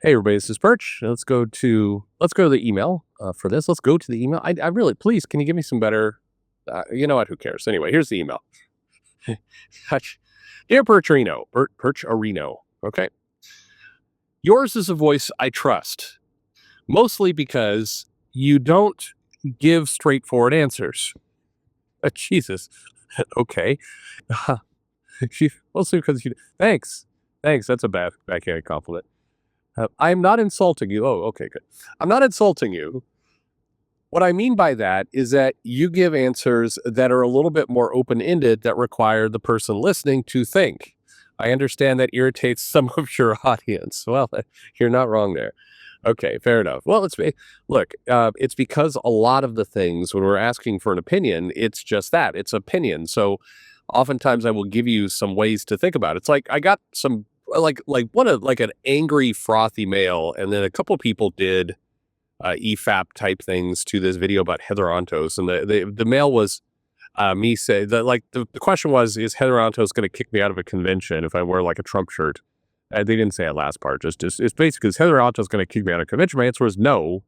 Hey everybody, this is Perch. Let's go to the email for this. Let's go to the email. I really, please, can you give me some better? You know what? Who cares? Anyway, here's the email. Dear Percherino, Percherino. Okay, yours is a voice I trust, mostly because you don't give straightforward answers. Jesus. Okay. Mostly because you. Thanks. That's a backhanded compliment. I'm not insulting you. Oh, okay, good. I'm not insulting you. What I mean by that is that you give answers that are a little bit more open ended that require the person listening to think. I understand that irritates some of your audience. Well, you're not wrong there. Okay, fair enough. Well, it's because a lot of the things when we're asking for an opinion, it's just that it's opinion. So oftentimes I will give you some ways to think about it. It's like I got some like an angry frothy mail, and then a couple people did EFAP type things to this video about Heather Ontos, and the mail was me say that the question was, is Heather Ontos going to kick me out of a convention if I wear like a Trump shirt? They didn't say that last part. Just it's basically, is Heather Ontos going to kick me out of a convention? My answer was no.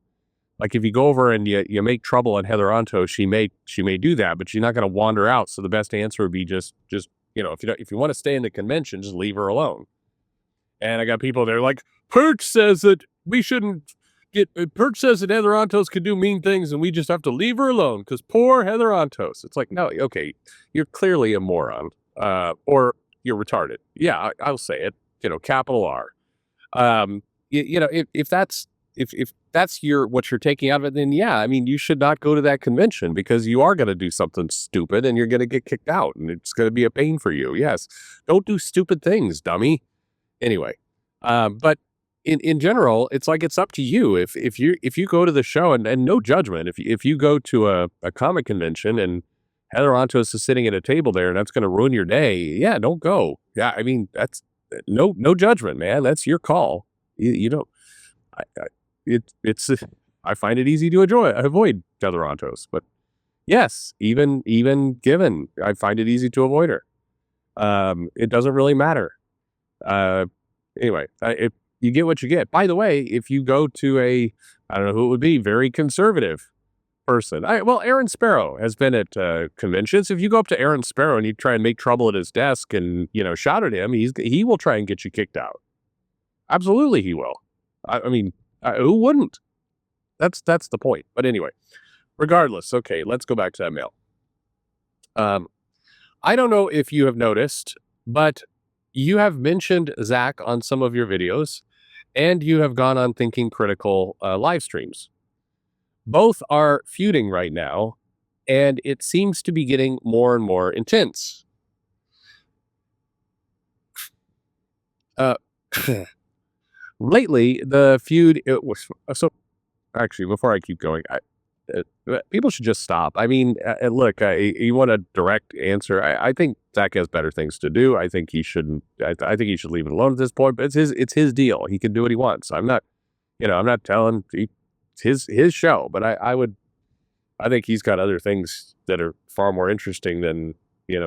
Like if you go over and you make trouble at Heather Ontos, she may do that, but she's not going to wander out. So the best answer would be just if you want to stay in the convention, just leave her alone. And I got people there like, Perch says that we shouldn't Perch says that Heather Ontos could do mean things and we just have to leave her alone because poor Heather Ontos. It's like, no, okay, you're clearly a moron, or you're retarded. Yeah, I'll say it, capital R. If that's what you're taking out of it, then yeah, I mean, you should not go to that convention because you are going to do something stupid and you're going to get kicked out and it's going to be a pain for you. Yes. Don't do stupid things, dummy. Anyway, but in general, it's like, it's up to you. If you go to the show and no judgment, if you go to a comic convention and Heather Ontos is sitting at a table there and that's going to ruin your day, yeah, don't go. Yeah, I mean, that's no judgment, man. That's your call. You don't. I find it easy to avoid Heather Ontos, but yes, even given, I find it easy to avoid her. It doesn't really matter. Anyway, if you get what you get. By the way, if you go to I don't know who it would be, very conservative person. Aaron Sparrow has been at conventions. If you go up to Aaron Sparrow and you try and make trouble at his desk and shout at him, he will try and get you kicked out. Absolutely, he will. I mean, who wouldn't? That's the point. But anyway, regardless, okay, let's go back to that mail. I don't know if you have noticed, but you have mentioned Zach on some of your videos, and you have gone on Thinking Critical live streams. Both are feuding right now, and it seems to be getting more and more intense. Lately, the feud so. Actually, before I keep going, people should just stop. I mean, look, you want a direct answer. I think Zach has better things to do. I think he shouldn't. I think he should leave it alone at this point. But it's his deal. He can do what he wants. I'm not telling. It's his show. But I think he's got other things that are far more interesting than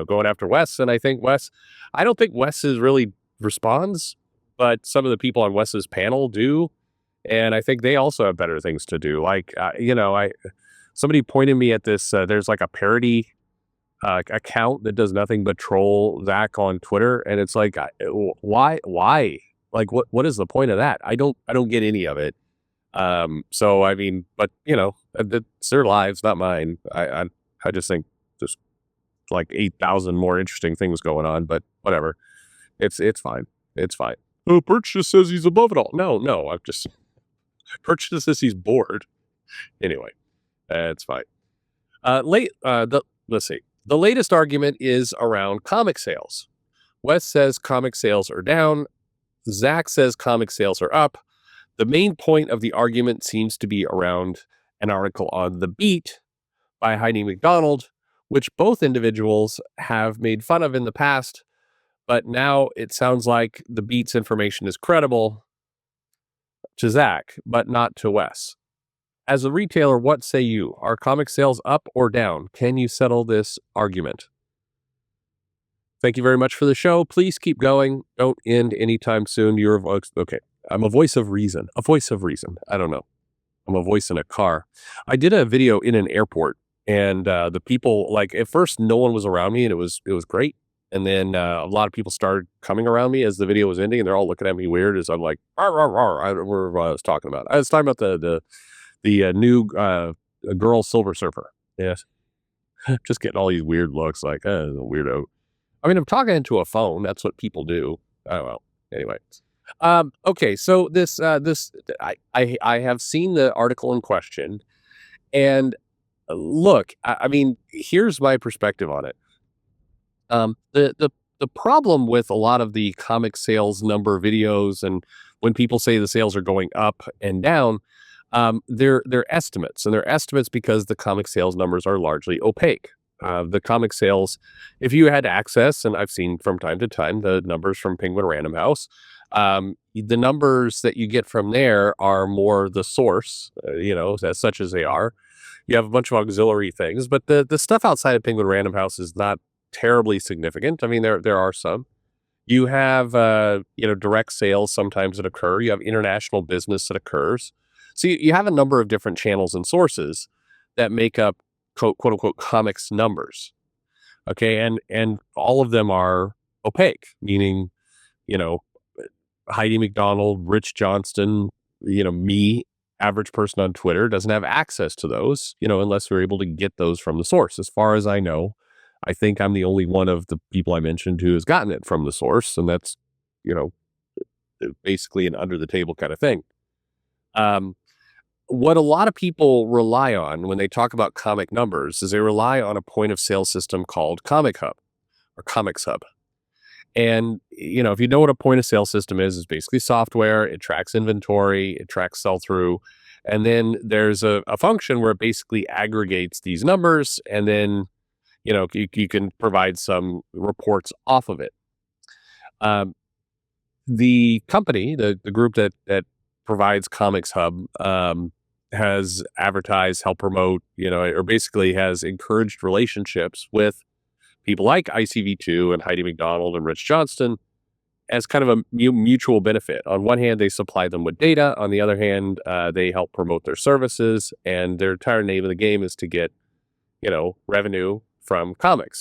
going after Wes. And I don't think Wes really responds, but some of the people on Wes's panel do. And I think they also have better things to do. Like, somebody pointed me at this. There's like a parody account that does nothing but troll Zach on Twitter, and it's like, why? Like, what is the point of that? I don't get any of it. So I mean, but it's their lives, not mine. I just think there's like 8,000 more interesting things going on. But whatever, it's fine. It's fine. Oh, Perch just says he's above it all. No, I'm just. Perch just says he's bored. Anyway, it's fine. Let's see. The latest argument is around comic sales. Wes says comic sales are down. Zach says comic sales are up. The main point of the argument seems to be around an article on The Beat by Heidi McDonald, which both individuals have made fun of in the past, but now it sounds like The Beat's information is credible to Zach, but not to Wes. As a retailer, what say you? Are comic sales up or down? Can you settle this argument? Thank you very much for the show. Please keep going. Don't end anytime soon. Okay. I'm a voice of reason. A voice of reason. I don't know. I'm a voice in a car. I did a video in an airport, and the people like at first no one was around me, and it was great. And then a lot of people started coming around me as the video was ending, and they're all looking at me weird as I'm like, "Arr, arr, arr." I don't remember what I was talking about. I was talking about the new girl silver surfer. Yes, just getting all these weird looks, like a weirdo. I mean, I'm talking into a phone. That's what people do. Oh well. Anyway, okay. So I have seen the article in question, and look, I mean, here's my perspective on it. The problem with a lot of the comic sales number videos, and when people say the sales are going up and down, they're estimates, and they're estimates because the comic sales numbers are largely opaque. The comic sales, if you had access, and I've seen from time to time the numbers from Penguin Random House, the numbers that you get from there are more the source, as such as they are. You have a bunch of auxiliary things, but the stuff outside of Penguin Random House is not terribly significant. I mean, there are some. You have direct sales sometimes that occur. You have international business that occurs. So you have a number of different channels and sources that make up quote unquote comics numbers. Okay, and all of them are opaque, meaning you know Heidi McDonald, Rich Johnston, me, average person on Twitter, doesn't have access to those, unless we're able to get those from the source. As far as I know, I think I'm the only one of the people I mentioned who has gotten it from the source, and that's, you know, basically an under the table kind of thing. Um, what a lot of people rely on when they talk about comic numbers is they rely on a point of sale system called Comic Hub or Comics Hub. And, if you know what a point of sale system is, it's basically software. It tracks inventory, it tracks sell through. And then there's a function where it basically aggregates these numbers. And then, you can provide some reports off of it. Um, the company, the group that provides Comics Hub, has advertised, helped promote, or basically has encouraged relationships with people like ICV2 and Heidi McDonald and Rich Johnston as kind of a mutual benefit. On one hand, they supply them with data. On the other hand, they help promote their services. And their entire name of the game is to get, revenue from comic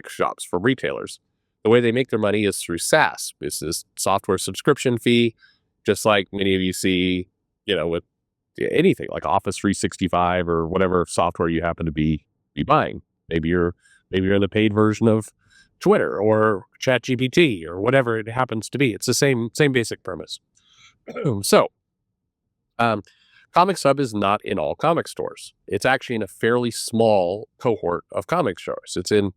shops, from retailers. The way they make their money is through SaaS. This is software subscription fee, just like many of you see, with anything like Office 365 or whatever software you happen to be buying. Maybe you're in the paid version of Twitter or ChatGPT or whatever it happens to be. It's the same basic premise. So, Comics Hub is not in all comic stores. It's actually in a fairly small cohort of comic stores. It's in,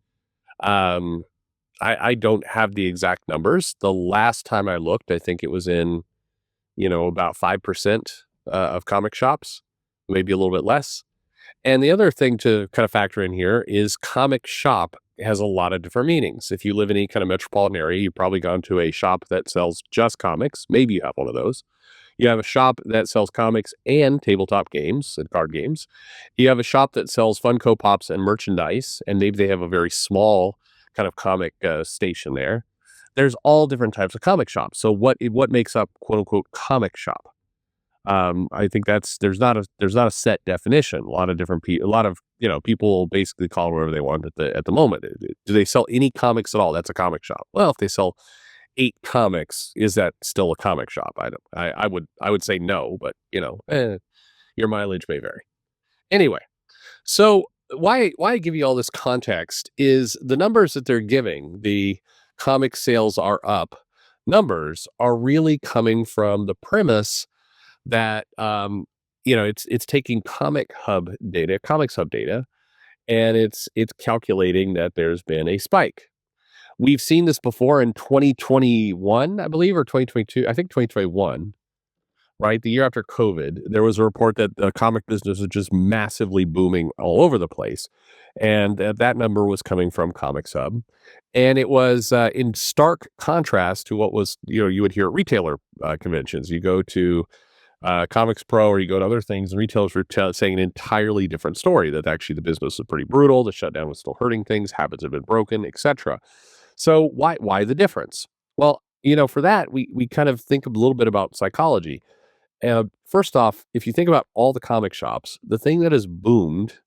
I don't have the exact numbers. The last time I looked, I think it was in, about 5% of comic shops, maybe a little bit less. And the other thing to kind of factor in here is comic shop has a lot of different meanings. If you live in any kind of metropolitan area, you've probably gone to a shop that sells just comics. Maybe you have one of those. You have a shop that sells comics and tabletop games and card games. You have a shop that sells Funko Pops and merchandise, and maybe they have a very small kind of comic station there. There's all different types of comic shops. So what makes up quote unquote comic shop? I think there's not a set definition. A lot of different people, a lot of people basically call it whatever they want at the moment. Do they sell any comics at all? That's a comic shop. Well, if they sell 8 comics, is that still a comic shop? I would say no, but your mileage may vary. Anyway, so why I give you all this context is the numbers that they're giving, the comic sales are up numbers, are really coming from the premise that it's taking Comics Hub data, and it's calculating that there's been a spike. We've seen this before in 2021, I believe, or 2022. I think 2021, right? The year after COVID, there was a report that the comic business was just massively booming all over the place. And that number was coming from Comics Hub. And it was in stark contrast to what was, you would hear at retailer conventions. You go to Comics Pro or you go to other things, and retailers were saying an entirely different story, that actually the business was pretty brutal. The shutdown was still hurting things. Habits have been broken, etc. So why the difference? Well, For that, we kind of think a little bit about psychology. First off, if you think about all the comic shops, the thing that has boomed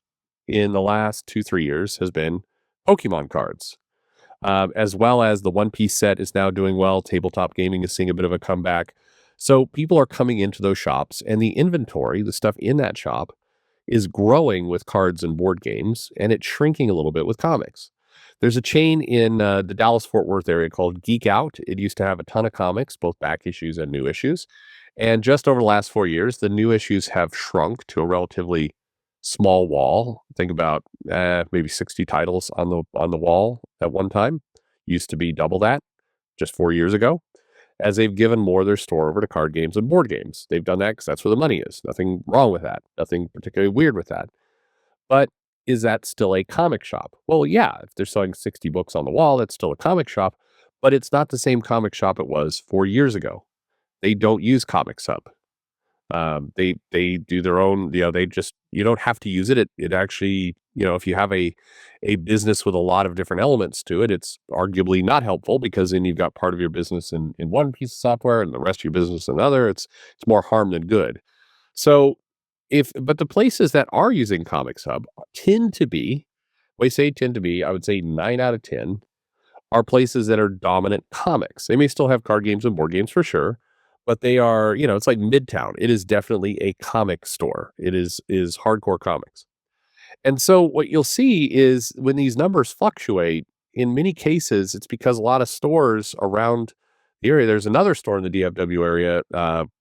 in the last 2, 3 years has been Pokemon cards. As well as the One Piece set is now doing well. Tabletop gaming is seeing a bit of a comeback. So people are coming into those shops, and the inventory, the stuff in that shop, is growing with cards and board games, and it's shrinking a little bit with comics. There's a chain in the Dallas Fort Worth area called Geek Out. It used to have a ton of comics, both back issues and new issues. And just over the last 4 years, the new issues have shrunk to a relatively small wall. Think about maybe 60 titles on the wall at one time. Used to be double that just 4 years ago. As they've given more of their store over to card games and board games, they've done that because that's where the money is. Nothing wrong with that. Nothing particularly weird with that. But is that still a comic shop? Well, yeah. If they're selling 60 books on the wall, that's still a comic shop. But it's not the same comic shop it was 4 years ago. They don't use Comics Hub. They do their own, they just, you don't have to use it. It actually, if you have a business with a lot of different elements to it, it's arguably not helpful because then you've got part of your business in one piece of software and the rest of your business in another. It's more harm than good. So but the places that are using Comics Hub tend to be, I would say 9 out of 10 are places that are dominant comics. They may still have card games and board games for sure, but they are, it's like Midtown. It is definitely a comic store. It is hardcore comics. And so what you'll see is when these numbers fluctuate, in many cases, it's because a lot of stores around the area. There's another store in the DFW area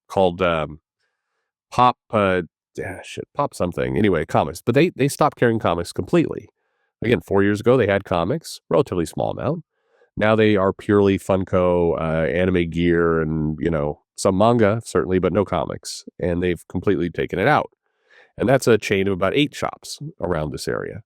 called Pop Pop something. Anyway, comics. But they stopped carrying comics completely. Again, 4 years ago they had comics, relatively small amount. Now they are purely Funko, anime gear, and some manga certainly, but no comics. And they've completely taken it out. And that's a chain of about 8 shops around this area.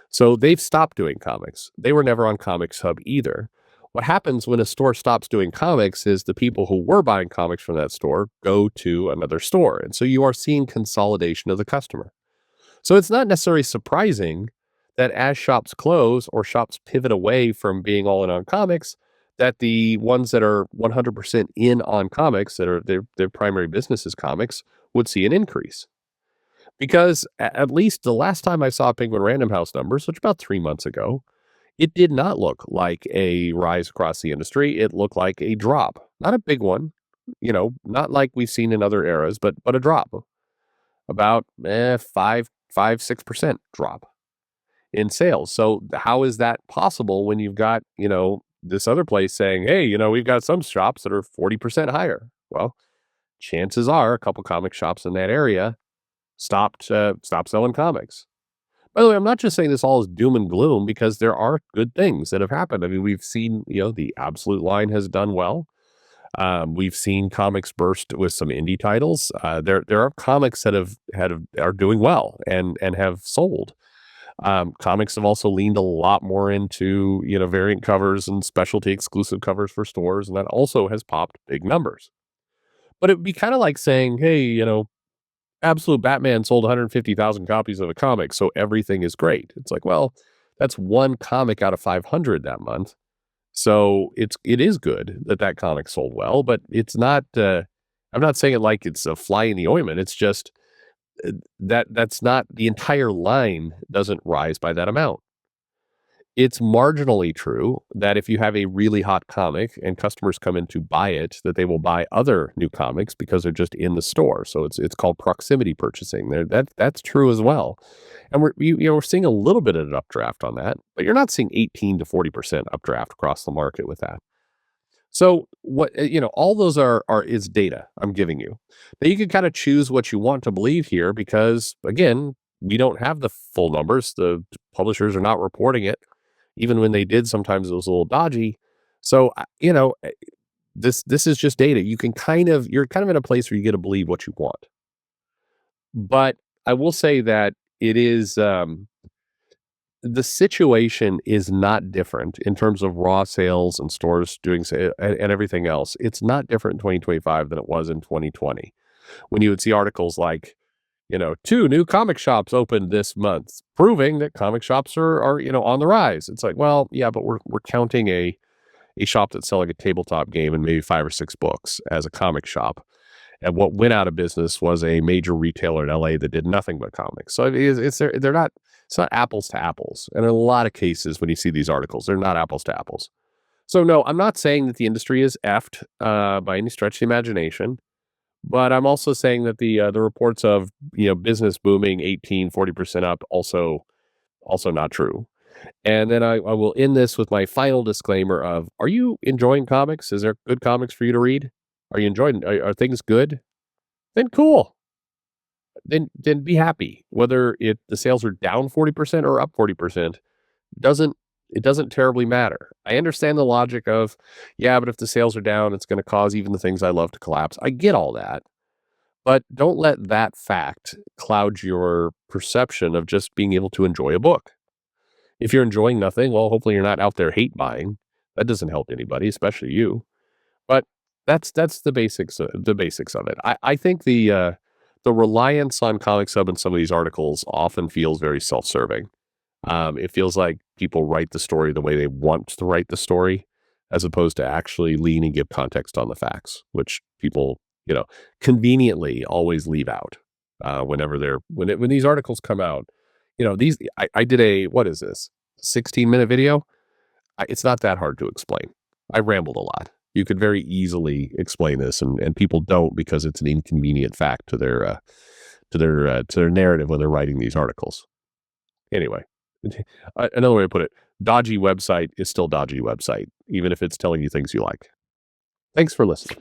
So they've stopped doing comics. They were never on Comics Hub either. What happens when a store stops doing comics is the people who were buying comics from that store go to another store. And so you are seeing consolidation of the customer. So it's not necessarily surprising that as shops close or shops pivot away from being all in on comics, that the ones that are 100% in on comics, that are their primary business is comics, would see an increase. Because at least the last time I saw Penguin Random House numbers, which about 3 months ago, it did not look like a rise across the industry. It looked like a drop, not a big one, not like we've seen in other eras, but a drop, about 5-6% drop in sales. So how is that possible when you've got, this other place saying, hey, we've got some shops that are 40% higher? Well, chances are a couple comic shops in that area stopped selling comics. By the way, I'm not just saying this all is doom and gloom because there are good things that have happened. I mean, we've seen, the Absolute line has done well. We've seen comics burst with some indie titles. There are comics that are doing well and have sold. Comics have also leaned a lot more into, variant covers and specialty exclusive covers for stores, and that also has popped big numbers. But it'd be kind of like saying, hey, Absolute Batman sold 150,000 copies of a comic, so everything is great. It's like, well, that's one comic out of 500 that month. So it is good that comic sold well, but it's not, I'm not saying it like it's a fly in the ointment. It's just that's not, the entire line doesn't rise by that amount. It's marginally true that if you have a really hot comic and customers come in to buy it, that they will buy other new comics because they're just in the store. So it's called proximity purchasing. That's true as well. And we're seeing a little bit of an updraft on that, but you're not seeing 18 to 40% updraft across the market with that. So what, all those is data I'm giving you. Now you can kind of choose what you want to believe here because again, we don't have the full numbers. The publishers are not reporting it. Even when they did, sometimes it was a little dodgy. So, this is just data. You're kind of in a place where you get to believe what you want. But I will say that it is, the situation is not different in terms of raw sales and stores doing and everything else. It's not different in 2025 than it was in 2020. When you would see articles like, 2 new comic shops opened this month, proving that comic shops are on the rise. It's like, well, yeah, but we're counting a a shop that's selling a tabletop game and maybe 5 or 6 books as a comic shop. And what went out of business was a major retailer in LA that did nothing but comics. So they're not, it's not apples to apples. And in a lot of cases, when you see these articles, they're not apples to apples. So no, I'm not saying that the industry is effed by any stretch of the imagination, but I'm also saying that the reports of business booming 40% up also not true. And then I will end this with my final disclaimer of: Are you enjoying comics? Is there good comics for you to read? Are you enjoying? Are things good? Then cool. Then be happy. Whether the sales are down 40% or up 40%, doesn't it doesn't terribly matter. I understand the logic of, yeah, but if the sales are down, it's going to cause even the things I love to collapse. I get all that, but don't let that fact cloud your perception of just being able to enjoy a book. If you're enjoying nothing, well, hopefully you're not out there hate buying. That doesn't help anybody, especially you. But that's the basics of it. I think the reliance on Comic Sub in some of these articles often feels very self-serving. It feels like people write the story the way they want to write the story, as opposed to actually lean and give context on the facts, which people, conveniently always leave out whenever when these articles come out. I did what is this, 16-minute video? It's not that hard to explain. I rambled a lot. You could very easily explain this, and people don't, because it's an inconvenient fact to their narrative when they're writing these articles. Anyway, another way to put it: dodgy website is still dodgy website, even if it's telling you things you like. Thanks for listening.